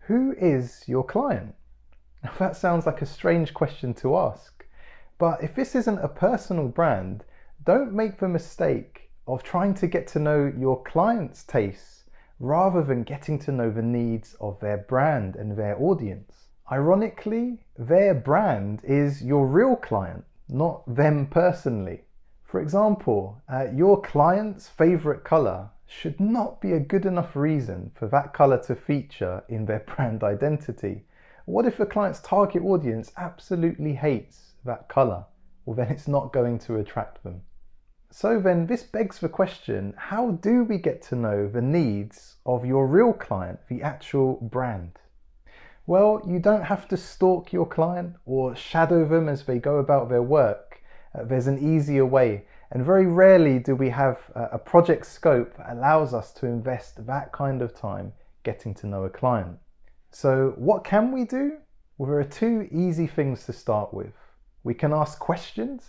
Who is your client? Now that sounds like a strange question to ask, but if this isn't a personal brand, don't make the mistake of trying to get to know your client's tastes rather than getting to know the needs of their brand and their audience. Ironically, their brand is your real client, not them personally. For example, your client's favorite color should not be a good enough reason for that color to feature in their brand identity. What if the client's target audience absolutely hates that color? Well, then it's not going to attract them. So then this begs the question, how do we get to know the needs of your real client, the actual brand? Well, you don't have to stalk your client or shadow them as they go about their work. There's an easier way, and very rarely do we have a project scope that allows us to invest that kind of time getting to know a client. So what can we do? Well, there are two easy things to start with. We can ask questions,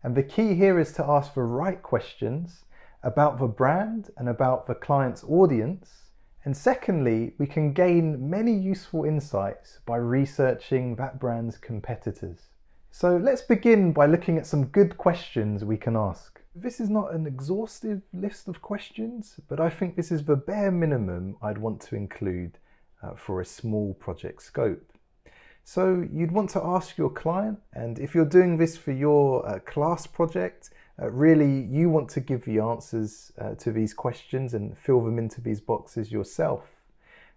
and the key here is to ask the right questions about the brand and about the client's audience. And secondly, we can gain many useful insights by researching that brand's competitors. So let's begin by looking at some good questions we can ask. This is not an exhaustive list of questions, but I think this is the bare minimum I'd want to include for a small project scope. So you'd want to ask your client, and if you're doing this for your class project, really you want to give the answers to these questions and fill them into these boxes yourself.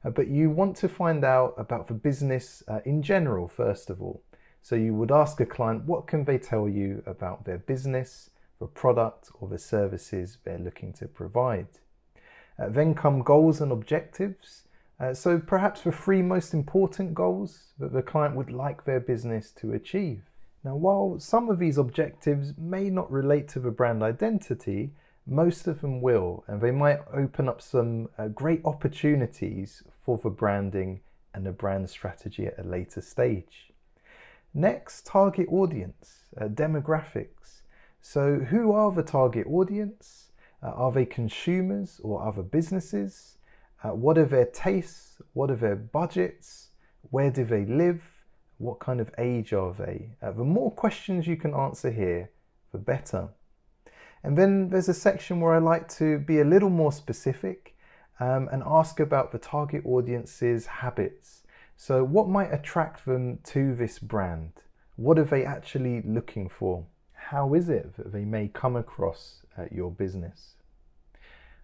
But you want to find out about the business in general, first of all. So you would ask a client, what can they tell you about their business, the product or the services they're looking to provide? Then come goals and objectives. So perhaps the three most important goals that the client would like their business to achieve. Now, while some of these objectives may not relate to the brand identity, most of them will, and they might open up some great opportunities for the branding and the brand strategy at a later stage. Next, target audience, demographics. So who are the target audience? Are they consumers or other businesses? What are their tastes? What are their budgets? Where do they live? What kind of age are they? The more questions you can answer here, the better. And then there's a section where I like to be a little more specific and ask about the target audience's habits. So what might attract them to this brand? What are they actually looking for? How is it that they may come across your business?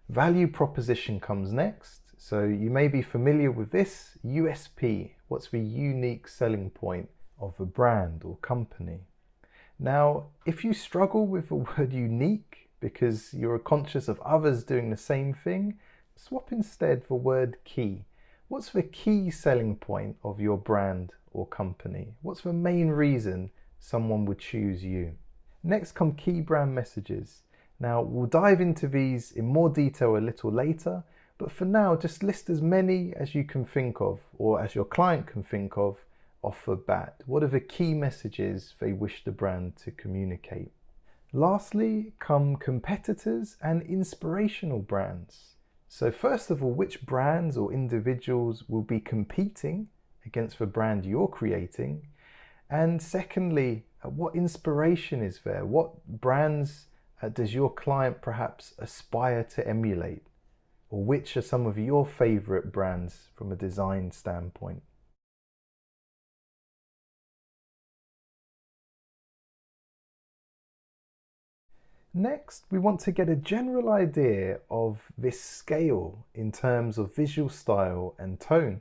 Value proposition comes next. So you may be familiar with this, USP. What's the unique selling point of a brand or company? Now, if you struggle with the word unique because you're conscious of others doing the same thing, swap instead the word key. What's the key selling point of your brand or company? What's the main reason someone would choose you? Next come key brand messages. Now, we'll dive into these in more detail a little later, but for now, just list as many as you can think of, or as your client can think of, off the bat. What are the key messages they wish the brand to communicate? Lastly, come competitors and inspirational brands. So first of all, which brands or individuals will be competing against the brand you're creating? And secondly, what inspiration is there? What brands does your client perhaps aspire to emulate? Or which are some of your favorite brands from a design standpoint? Next, we want to get a general idea of this scale in terms of visual style and tone.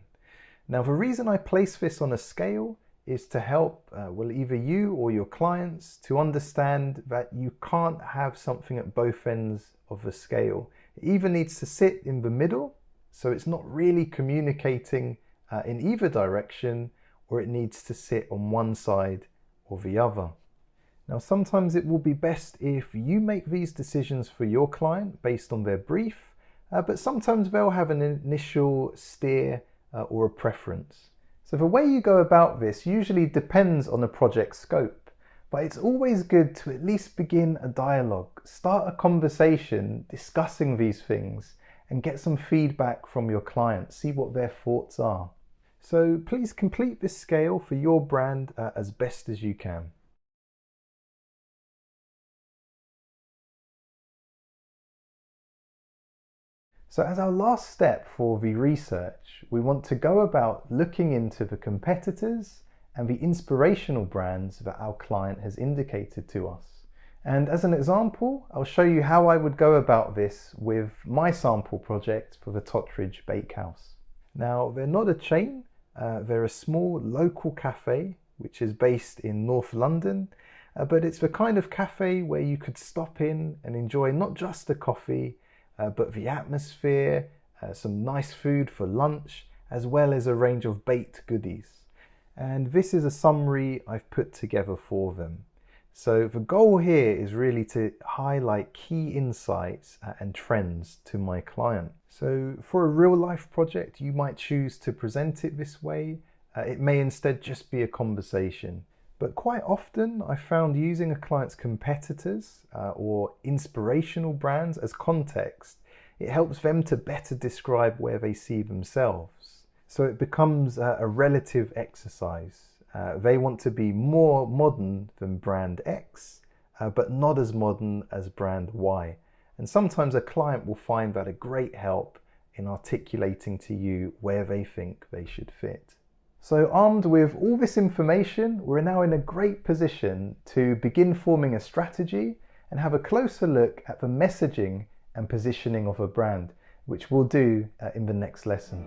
Now, the reason I place this on a scale is to help, either you or your clients to understand that you can't have something at both ends of the scale. It either needs to sit in the middle, so it's not really communicating in either direction, or it needs to sit on one side or the other. Now, sometimes it will be best if you make these decisions for your client based on their brief, but sometimes they'll have an initial steer or a preference. So the way you go about this usually depends on the project scope, but it's always good to at least begin a dialogue, start a conversation discussing these things and get some feedback from your client, see what their thoughts are. So please complete this scale for your brand as best as you can. So as our last step for the research, we want to go about looking into the competitors and the inspirational brands that our client has indicated to us. And as an example, I'll show you how I would go about this with my sample project for the Totteridge Bakehouse. Now, they're not a chain, they're a small local cafe which is based in North London, but it's the kind of cafe where you could stop in and enjoy not just the coffee, but the atmosphere, some nice food for lunch, as well as a range of baked goodies. And this is a summary I've put together for them. So the goal here is really to highlight key insights and trends to my client. So for a real life project, you might choose to present it this way. It may instead just be a conversation. But quite often I found using a client's competitors or inspirational brands as context, it helps them to better describe where they see themselves. So it becomes a relative exercise. They want to be more modern than brand X, but not as modern as brand Y. And sometimes a client will find that a great help in articulating to you where they think they should fit. So armed with all this information, we're now in a great position to begin forming a strategy and have a closer look at the messaging and positioning of a brand, which we'll do in the next lesson.